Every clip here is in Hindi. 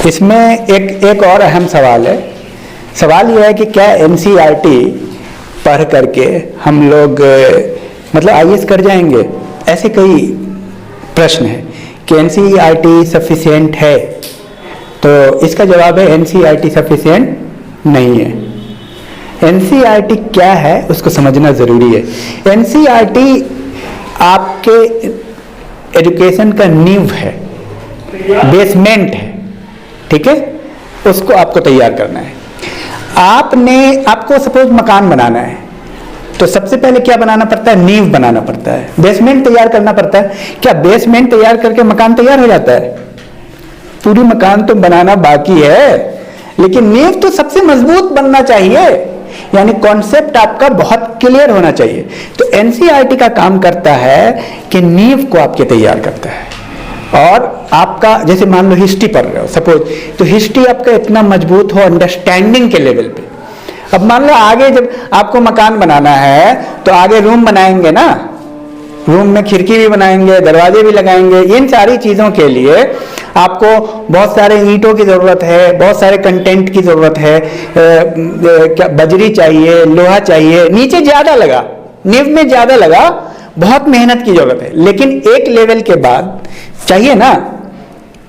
इसमें एक और अहम सवाल है। सवाल यह है कि क्या एनसीईआरटी पढ़ करके हम लोग मतलब आईएएस कर जाएंगे? ऐसे कई प्रश्न हैं कि एनसीईआरटी सफिशिएंट है, तो इसका जवाब है एनसीईआरटी सफिशिएंट नहीं है। एनसीईआरटी क्या है उसको समझना जरूरी है। एनसीईआरटी आपके एजुकेशन का नींव है, बेसमेंट है, ठीक है? उसको आपको तैयार करना है। आपको सपोज मकान बनाना है, तो सबसे पहले क्या बनाना पड़ता है? नींव बनाना पड़ता है, बेसमेंट तैयार करना पड़ता है। क्या बेसमेंट तैयार करके मकान तैयार हो जाता है? पूरी मकान तो बनाना बाकी है, लेकिन नींव तो सबसे मजबूत बनना चाहिए, यानी कॉन्सेप्ट आपका बहुत क्लियर होना चाहिए। तो एनसीईआरटी का काम करता है कि नींव को आपके तैयार करता है। और आपका जैसे मान लो हिस्ट्री पढ़ रहे हो सपोज, तो हिस्ट्री आपका इतना मजबूत हो अंडरस्टैंडिंग के लेवल पे। अब मान लो आगे जब आपको मकान बनाना है तो आगे रूम बनाएंगे ना, रूम में खिड़की भी बनाएंगे, दरवाजे भी लगाएंगे। इन सारी चीज़ों के लिए आपको बहुत सारे ईंटों की ज़रूरत है, बहुत सारे कंटेंट की ज़रूरत है, बजरी चाहिए, लोहा चाहिए, नीचे ज़्यादा लगा, नींव में ज़्यादा लगा, बहुत मेहनत की ज़रूरत है। लेकिन एक लेवल के बाद चाहिए ना,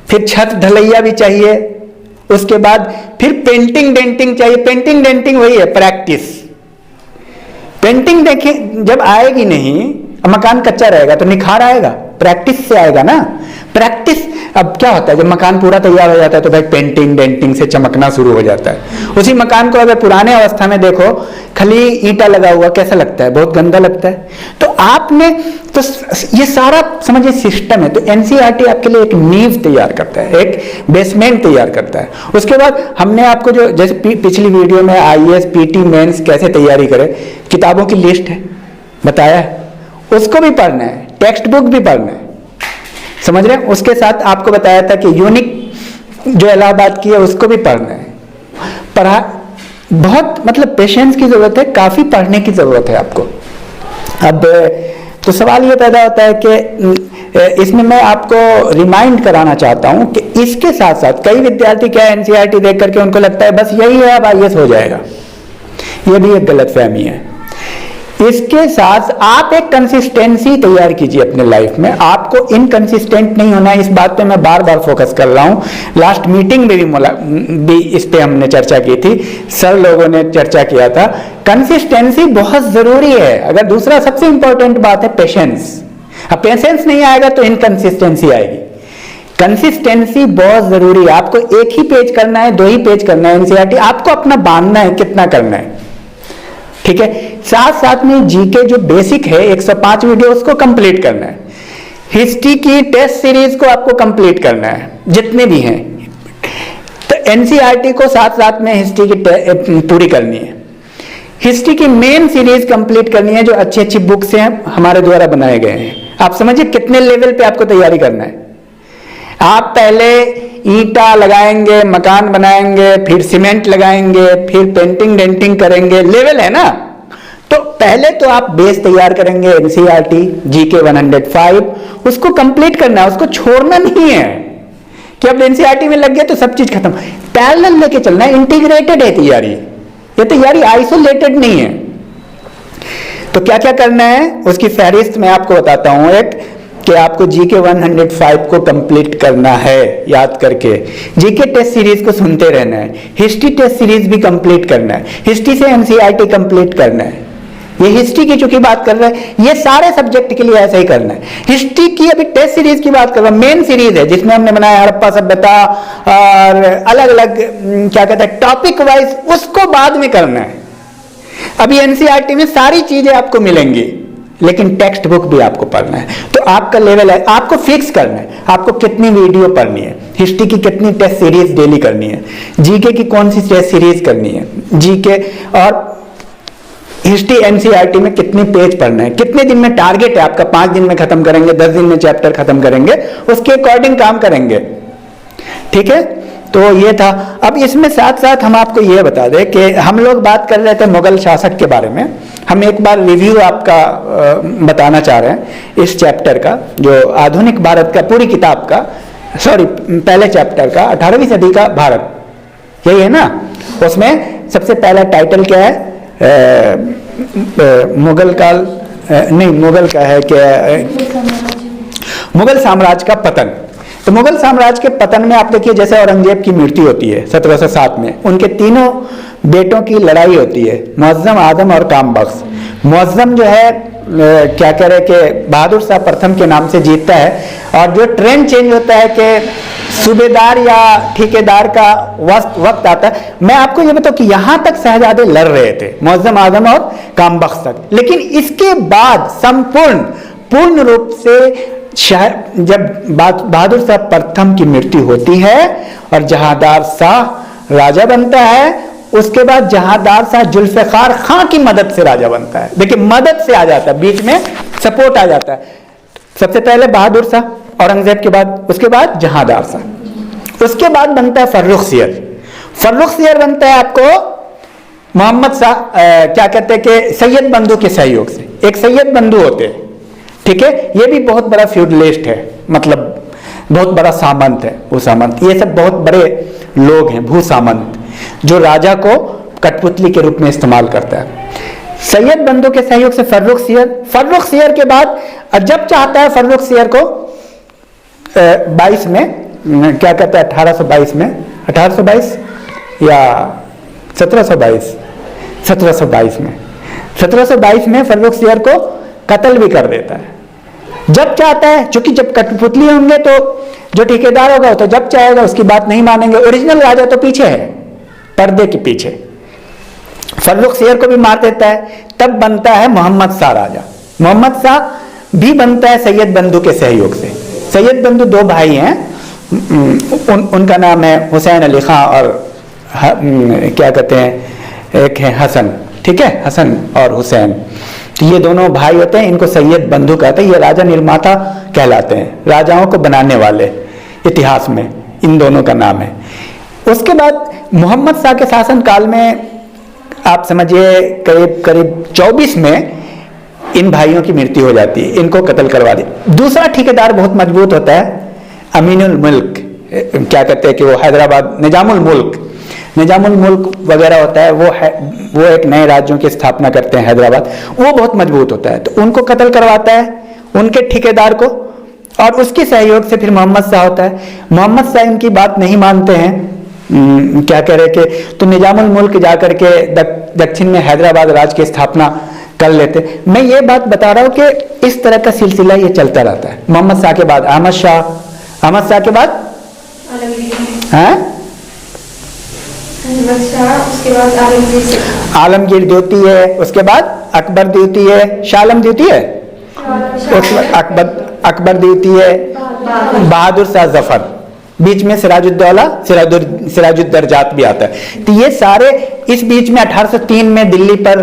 फिर छत ढलैया भी चाहिए, उसके बाद फिर पेंटिंग डेंटिंग चाहिए। पेंटिंग डेंटिंग वही है प्रैक्टिस। पेंटिंग देखें जब आएगी नहीं, मकान कच्चा रहेगा तो निखार आएगा, प्रैक्टिस से आएगा ना। प्रैक्टिस अब क्या होता है, जब मकान पूरा तैयार हो जाता है तो भाई पेंटिंग डेंटिंग से चमकना शुरू हो जाता है। उसी मकान को अगर पुराने अवस्था में देखो, खाली ईंटा लगा हुआ, कैसा लगता है? बहुत गंदा लगता है। तो आपने तो ये सारा समझिए सिस्टम है। तो एनसीईआरटी आपके लिए एक नींव तैयार करता है, एक बेसमेंट तैयार करता है। उसके बाद हमने आपको जो जैसे पिछली वीडियो में आईएएस पीटी मेंस कैसे तैयारी करें, किताबों की लिस्ट है बताया है, उसको भी पढ़ना है, टेक्स्ट बुक भी पढ़ना है, समझ रहे हैं? उसके साथ आपको बताया था कि यूनिक जो इलाहाबाद की है उसको भी पढ़ना है। पढ़ा बहुत मतलब पेशेंस की जरूरत है, काफी पढ़ने की जरूरत है आपको। अब तो सवाल ये पैदा होता है कि इसमें मैं आपको रिमाइंड कराना चाहता हूं कि इसके साथ साथ कई विद्यार्थी क्या एनसीईआरटी देख करके उनको लगता है बस यही है, अब आईएएस हो जाएगा। ये भी एक गलतफहमी है। इसके साथ आप एक कंसिस्टेंसी तैयार कीजिए अपने लाइफ में। आपको इनकंसिस्टेंट नहीं होना है, इस बात पे मैं बार बार फोकस कर रहा हूं। लास्ट मीटिंग में भी इस पे हमने चर्चा की थी, सर लोगों ने चर्चा किया था। कंसिस्टेंसी बहुत जरूरी है। अगर दूसरा सबसे इंपॉर्टेंट बात है पेशेंस। अब पेशेंस नहीं आएगा तो इनकंसिस्टेंसी आएगी। कंसिस्टेंसी बहुत जरूरी है। आपको एक ही पेज करना है, 2 ही पेज करना है एनसीईआरटी, आपको अपना बांधना है कितना करना है, ठीक है? साथ साथ में जीके जो बेसिक है 105 वीडियो उसको कंप्लीट करना है। हिस्ट्री की टेस्ट सीरीज को आपको कंप्लीट करना है, जितने भी हैं। तो एनसीईआरटी को साथ साथ में हिस्ट्री की पूरी करनी है। हिस्ट्री की मेन सीरीज कंप्लीट करनी है, जो अच्छी अच्छी बुक्स हैं हमारे द्वारा बनाए गए हैं। आप समझिए कितने लेवल पे आपको तैयारी करना है। आप पहले ईंटा लगाएंगे, मकान बनाएंगे, फिर सीमेंट लगाएंगे, फिर पेंटिंग डेंटिंग करेंगे, लेवल है ना। तो पहले तो आप बेस तैयार करेंगे एनसीईआरटी जीके 105, उसको कंप्लीट करना है, उसको छोड़ना नहीं है कि अब एनसीईआरटी में लग गया तो सब चीज खत्म। पैरेलल लेके चलना है, इंटीग्रेटेड है तैयारी, ये तैयारी आइसोलेटेड नहीं है। तो क्या क्या करना है उसकी फहरिस्त मैं आपको बताता हूं एक, कि आपको जीके 105 को कंप्लीट करना है याद करके। जीके टेस्ट सीरीज को सुनते रहना है, हिस्ट्री टेस्ट सीरीज भी कंप्लीट करना है, हिस्ट्री से एनसीईआरटी कंप्लीट करना है। ये हिस्ट्री की चूंकि बात कर रहे हैं, ये सारे सब्जेक्ट के लिए ऐसा ही करना है। हिस्ट्री की अभी टेस्ट सीरीज की बात कर रहा हूं, मेन सीरीज है जिसमें हमने बनाया हड़प्पा सभ्यता और अलग अलग क्या कहते हैं टॉपिक वाइज, उसको बाद में करना है। अभी एनसीईआरटी में सारी चीजें आपको मिलेंगी, लेकिन टेक्स्ट बुक भी आपको पढ़ना है। तो आपका लेवल है, आपको फिक्स करना है आपको कितनी वीडियो पढ़नी है, हिस्ट्री की कितनी टेस्ट सीरीज डेली करनी है, जीके की कौन सी टेस्ट सीरीज करनी है, जीके और हिस्ट्री एनसीईआरटी में कितने पेज पढ़ना है, कितने दिन में टारगेट है आपका, 5 दिन में खत्म करेंगे, 10 दिन में चैप्टर खत्म करेंगे, उसके अकॉर्डिंग काम करेंगे, ठीक है? तो ये था। अब इसमें साथ साथ हम आपको ये बता दें कि हम लोग बात कर रहे थे मुगल शासक के बारे में। हम एक बार रिव्यू आपका बताना चाह रहे हैं इस चैप्टर का, जो आधुनिक भारत का पूरी किताब का सॉरी पहले चैप्टर का 18वीं सदी का भारत, यही है ना। उसमें सबसे पहला टाइटल क्या है? मुगल काल, नहीं मुगल का है क्या, मुगल साम्राज्य का पतन। तो मुगल साम्राज्य के पतन में आप देखिए, जैसे औरंगजेब की मृत्यु होती है 1707 में, उनके तीनों बेटों की लड़ाई होती है, मुअज्जम, आदम और कामबख्श। मुअज्जम जो है क्या कह रहे कि बहादुर शाह प्रथम के नाम से जीतता है, और जो ट्रेंड चेंज होता है कि सूबेदार या ठेकेदार का वक्त आता है। मैं आपको ये बताऊं कि यहां तक शहजादे लड़ रहे थे, मुअज्जम, आदम और कामबख्श तक, लेकिन इसके बाद पूर्ण रूप से जब बहादुर शाह प्रथम की मृत्यु होती है और जहांदार शाह राजा बनता है, उसके बाद जहांदार शाह जुल्फिकार खां की मदद से राजा बनता है। देखिए मदद से आ जाता है, बीच में सपोर्ट आ जाता है। सबसे पहले बहादुर शाह, औरंगजेब के बाद, उसके बाद जहांदार शाह, उसके बाद बनता है फर्रुख सियर। फर्रुख सियर बनता है आपको मोहम्मद शाह क्या कहते हैं कि सैयद बंधु के सहयोग से। एक सैयद बंधु होते हैं, ठीक है, ये भी बहुत बड़ा फ्यूडलिस्ट है, मतलब बहुत बड़ा सामंत है। वो सामंत, ये सब बहुत बड़े लोग हैं, भू सामंत, जो राजा को कठपुतली के रूप में इस्तेमाल करता है। सैयद बंधु के सहयोग से फर्रुख सियर के बाद जब चाहता है फर्रुख सियर को 22 में क्या कहता है 1822 में, 1822 या 1722 में फर्रुख सियर को कत्ल भी कर देता है। जब चाहता है, क्योंकि जब कठपुतली होंगे तो जो ठेकेदार होगा तो जब चाहेगा उसकी बात नहीं मानेंगे। ओरिजिनल राजा तो पीछे है, पर्दे के पीछे। फर्रुख सियर को भी मार देता है, तब बनता है मोहम्मद शाह राजा। मोहम्मद शाह भी बनता है सैयद बंधु के सहयोग से। सैयद बंधु दो भाई हैं, उनका नाम है हुसैन अली खां और क्या कहते हैं, एक है हसन, ठीक है, हसन और हुसैन। तो ये दोनों भाई होते हैं, इनको सैयद बंधु कहते हैं। ये राजा निर्माता कहलाते हैं, राजाओं को बनाने वाले। इतिहास में इन दोनों का नाम है। उसके बाद मोहम्मद शाह के शासन काल में आप समझिए करीब 24 में इन भाइयों की मृत्यु हो जाती है, इनको कत्ल करवा दी। दूसरा ठेकेदार बहुत मजबूत होता है, अमीनुल मुल्क, क्या कहते हैं कि वो हैदराबाद, निजामुल मुल्क वगैरह होता है, वो एक नए राज्यों की स्थापना करते हैं हैदराबाद, वो बहुत मजबूत होता है। तो उनको कत्ल करवाता है, उनके ठेकेदार को, और उसके सहयोग से फिर मोहम्मद शाह होता है। मोहम्मद शाह इनकी बात नहीं मानते हैं, क्या कह रहे कि तो निजामुल मुल्क जाकर के दक्षिण में हैदराबाद राज्य की स्थापना कर लेते। मैं ये बात बता रहा हूं कि इस तरह का सिलसिला ये चलता रहता है। मोहम्मद शाह के बाद अहमद शाह के बाद उसके बाद आलमगीर द्वितीय है, उसके बाद अकबर द्वितीय है, शाह आलम द्वितीय है, उसके बाद अकबर द्वितीय है, बहादुर शाह जफर, बीच में सिराजुद्दौला, सिराजुद्दर्जात भी आता है। तो ये सारे इस बीच में 1803 में दिल्ली पर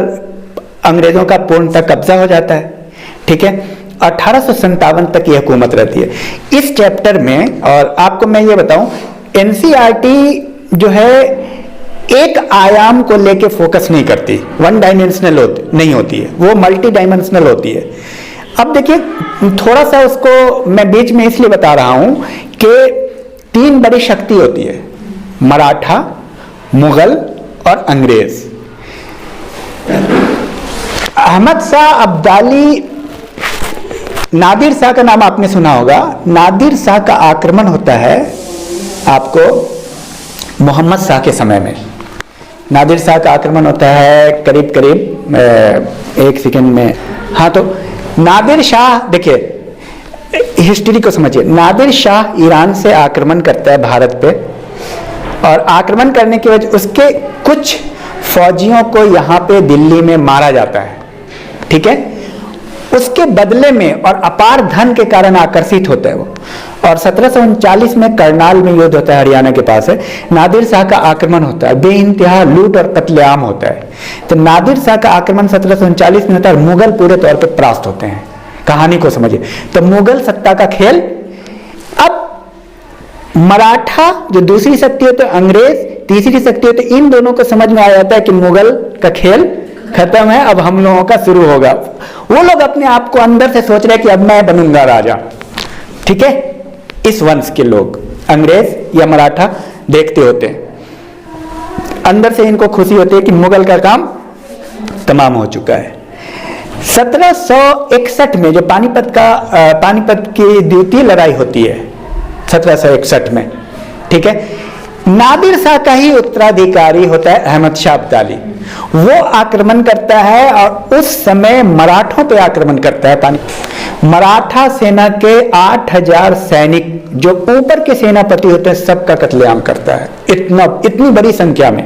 अंग्रेजों का पूर्णतः कब्जा हो जाता है, ठीक है। 1857 तक ये हुकूमत रहती है। इस चैप्टर में, और आपको मैं ये बताऊं, एनसीईआरटी जो है एक आयाम को लेके फोकस नहीं करती, वन डायमेंशनल नहीं होती है, वो मल्टी डायमेंशनल होती है। अब देखिए थोड़ा सा उसको मैं बीच में इसलिए बता रहा हूं कि 3 बड़ी शक्ति होती है, मराठा, मुगल और अंग्रेज। अहमद शाह अब्दाली, नादिर शाह का नाम आपने सुना होगा। नादिर शाह का आक्रमण होता है आपको मोहम्मद शाह के समय में। नादिर शाह का आक्रमण होता है करीब एक सेकंड में। हाँ, तो नादिर शाह, देखिए हिस्ट्री को समझिए। नादिर शाह ईरान से आक्रमण करता है भारत पे, और आक्रमण करने की वजह उसके कुछ फौजियों को यहाँ पे दिल्ली में मारा जाता है, ठीक है। उसके बदले में और अपार धन के कारण आकर्षित होता है वो, और 1739 में करनाल में युद्ध होता है, हरियाणा के पास है। नादिर शाह का आक्रमण होता है, बेइंतहा लूट और कत्लेआम होता है। तो नादिर शाह का आक्रमण 1739 में होता है, और मुगल पूरे तौर पे परास्त होते हैं। कहानी को समझिए। तो मुगल सत्ता का खेल, अब मराठा जो दूसरी शक्ति होती है, अंग्रेज तीसरी शक्ति होती है, इन दोनों को समझ में आ जाता है कि मुगल का खेल खत्म है, अब हम लोगों का शुरू होगा। वो लोग अपने आप को अंदर से सोच रहे हैं कि अब मैं बनूंगा राजा, ठीक है, इस वंश के लोग। अंग्रेज या मराठा देखते होते हैं। अंदर से इनको खुशी होती है कि मुगल का काम तमाम हो चुका है। 1761 में जो पानीपत की द्वितीय लड़ाई होती है 1761 में, ठीक है, नादिर शाह का ही उत्तराधिकारी होता है अहमद शाह अब्दाली। वो आक्रमण करता है और उस समय मराठों पे आक्रमण करता है। मराठा सेना के 8000 सैनिक जो ऊपर के सेनापति होते हैं सबका कत्लेआम करता है, इतनी बड़ी संख्या में।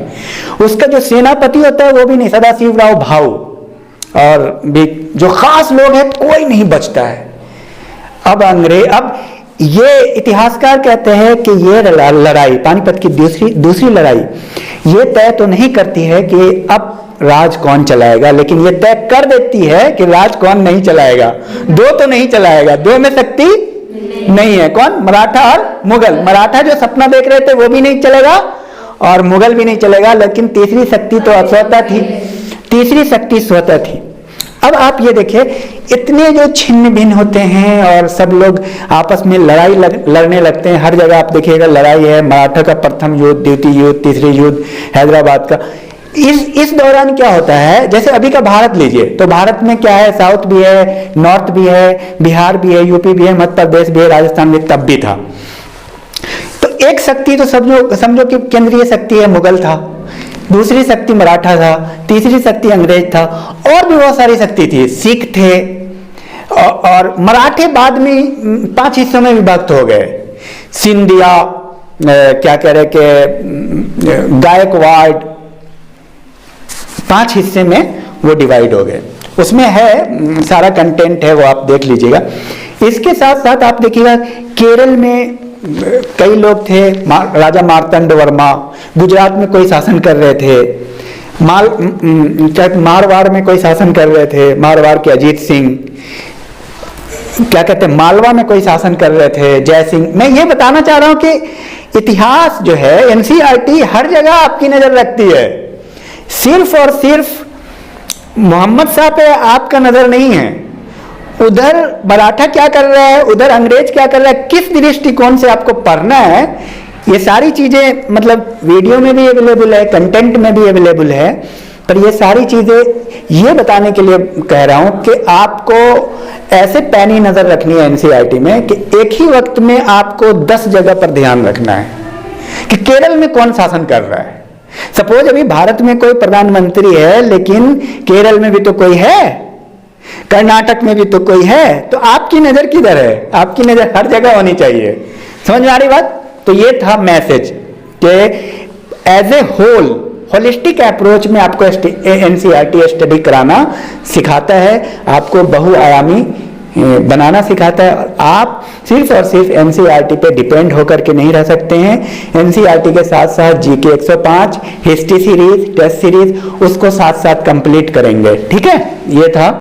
उसका जो सेनापति होता है वो भी नहीं, सदाशिवराव भाऊ और भी जो खास लोग हैं कोई नहीं बचता है। अब ये इतिहासकार कहते हैं कि ये लड़ाई पानीपत की दूसरी लड़ाई ये तय तो नहीं करती है कि अब राज कौन चलाएगा, लेकिन ये तय कर देती है कि राज कौन नहीं चलाएगा। दो तो नहीं चलाएगा, दो में शक्ति नहीं है। कौन? मराठा और मुगल। मराठा जो सपना देख रहे थे वो भी नहीं चलेगा और मुगल भी नहीं चलेगा, लेकिन तीसरी शक्ति तो स्वतः थी, तीसरी शक्ति स्वतः थी। अब आप ये देखिए, इतने जो छिन्न भिन्न होते हैं और सब लोग आपस में लड़ने लगते हैं। हर जगह आप देखिएगा लड़ाई है। मराठा का प्रथम युद्ध, द्वितीय युद्ध, तीसरी युद्ध, हैदराबाद का। इस दौरान क्या होता है, जैसे अभी का भारत लीजिए तो भारत में क्या है, साउथ भी है, नॉर्थ भी है, बिहार भी है, यूपी भी है, मध्य प्रदेश भी है, राजस्थान भी तब भी था। तो एक शक्ति तो समझो कि केंद्रीय शक्ति है, मुगल था, दूसरी शक्ति मराठा था, तीसरी शक्ति अंग्रेज था, और भी बहुत सारी शक्ति थी, सिख थे। और मराठे बाद में 5 हिस्सों में विभक्त हो गए। सिंधिया, क्या कह रहे कि गायकवाड़, 5 हिस्से में वो डिवाइड हो गए। उसमें है सारा कंटेंट है, वो आप देख लीजिएगा। इसके साथ साथ आप देखिएगा केरल में कई लोग थे, राजा मार्तंड वर्मा। गुजरात में कोई शासन कर रहे थे, मारवाड़ में कोई शासन कर रहे थे, मारवाड़ के अजीत सिंह। क्या कहते हैं, मालवा में कोई शासन कर रहे थे, जय सिंह। मैं ये बताना चाह रहा हूं कि इतिहास जो है, एनसीईआरटी हर जगह आपकी नजर रखती है। सिर्फ और सिर्फ मोहम्मद शाह पे आपका नजर नहीं है। उधर मराठा क्या कर रहा है, उधर अंग्रेज क्या कर रहा है, किस दृष्टिकोण से आपको पढ़ना है, ये सारी चीजें मतलब वीडियो में भी अवेलेबल है, कंटेंट में भी अवेलेबल है। पर ये सारी चीजें ये बताने के लिए कह रहा हूं कि आपको ऐसे पैनी नजर रखनी है एनसीईआरटी में कि एक ही वक्त में आपको 10 जगह पर ध्यान रखना है कि केरल में कौन शासन कर रहा है। सपोज अभी भारत में कोई प्रधानमंत्री है, लेकिन केरल में भी तो कोई है, कर्नाटक में भी तो कोई है, तो आपकी नजर किधर है? आपकी नजर हर जगह होनी चाहिए। समझ में आ रही बात? तो ये था मैसेज कि as a whole holistic approach में आपको एनसीईआरटी स्टडी कराना सिखाता है, आपको बहुआयामी बनाना सिखाता है। और आप सिर्फ और सिर्फ एनसीईआरटी पे डिपेंड होकर के नहीं रह सकते हैं। एनसीईआरटी के साथ साथ GK 105, history series, test series, उसको साथ साथ कंप्लीट करेंगे। ठीक है, ये था।